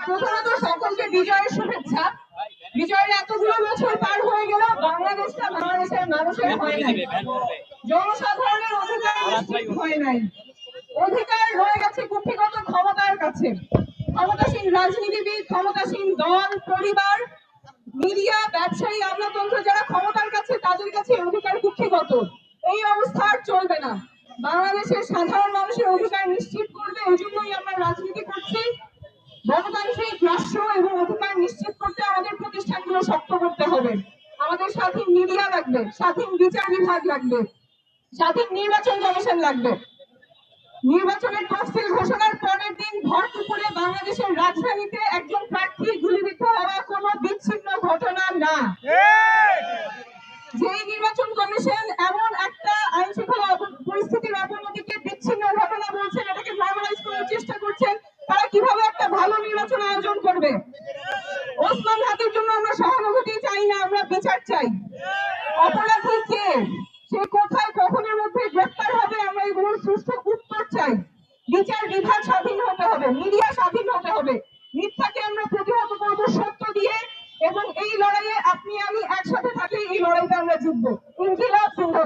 প্রথমত সকলকে বিজয়ের শুভেচ্ছা। বিজয়ের এতগুলো বছর পার হয়ে গেল, বাংলাদেশটা বাংলাদেশের মানুষের হয় নাই, জনসাধারণের অধিকার নিশ্চিত হয় নাই। অধিকার রয়ে গেছে কুক্ষিগত ক্ষমতার কাছে। ক্ষমতাসীন রাজনীতিবিদ, ক্ষমতাসীন দল, পরিবার, মিডিয়া, ব্যবসায়ী, আমলাতন্ত্র যারা ক্ষমতার কাছে, তাদের কাছে অধিকার কুক্ষিগত। এই অবস্থা আর চলবে না। বাংলাদেশের সাধারণ মানুষের অধিকার নিশ্চিত করবে, এই জন্যই আমরা রাজনীতি করছি। গণতান্ত্রিক রাষ্ট্র এবং অধিকার নিশ্চিত করতে আমাদের প্রতিষ্ঠানগুলো শক্ত করতে হবে। আমাদের স্বাধীন মিডিয়া লাগবে, স্বাধীন বিচার বিভাগ লাগবে, স্বাধীন নির্বাচন কমিশন লাগবে। নির্বাচনের তফসিল ঘোষণার পরের দিন ভর দুপুরে বাংলাদেশের রাজধানীতে একজন প্রার্থী গুলিবিদ্ধ হওয়া কোনো বিচ্ছিন্ন ঘটনা না। যেই নির্বাচন কমিশন এমন একটা আইন শৃঙ্খলা পরিস্থিতির অবনতিকে বিচ্ছিন্ন ঘটনা বলছেন, এটাকে নরমালাইজ করার চেষ্টা করছেন, তারা কিভাবে একটা ভালো নির্বাচন আয়োজন করবে? ওসমান হাদির জন্য আমরা সহানুভূতি চাই না, আমরা বিচার চাই। অপরাধী কে, সে কোথায় কখনের মধ্যে গ্রেফতার হবে, আমরা এগুলোর সুষ্ঠু উত্তর চাই। বিচার বিভাগ স্বাধীন হতে হবে, মিডিয়া স্বাধীন হতে হবে। মিথ্যাকে আমরা প্রতিহত করবো সত্য দিয়ে, এবং এই লড়াইয়ে আপনি আমি একসাথে থাকলে এই লড়াইটা আমরা জিতবো। ইনকিলাব জিন্দাবাদ।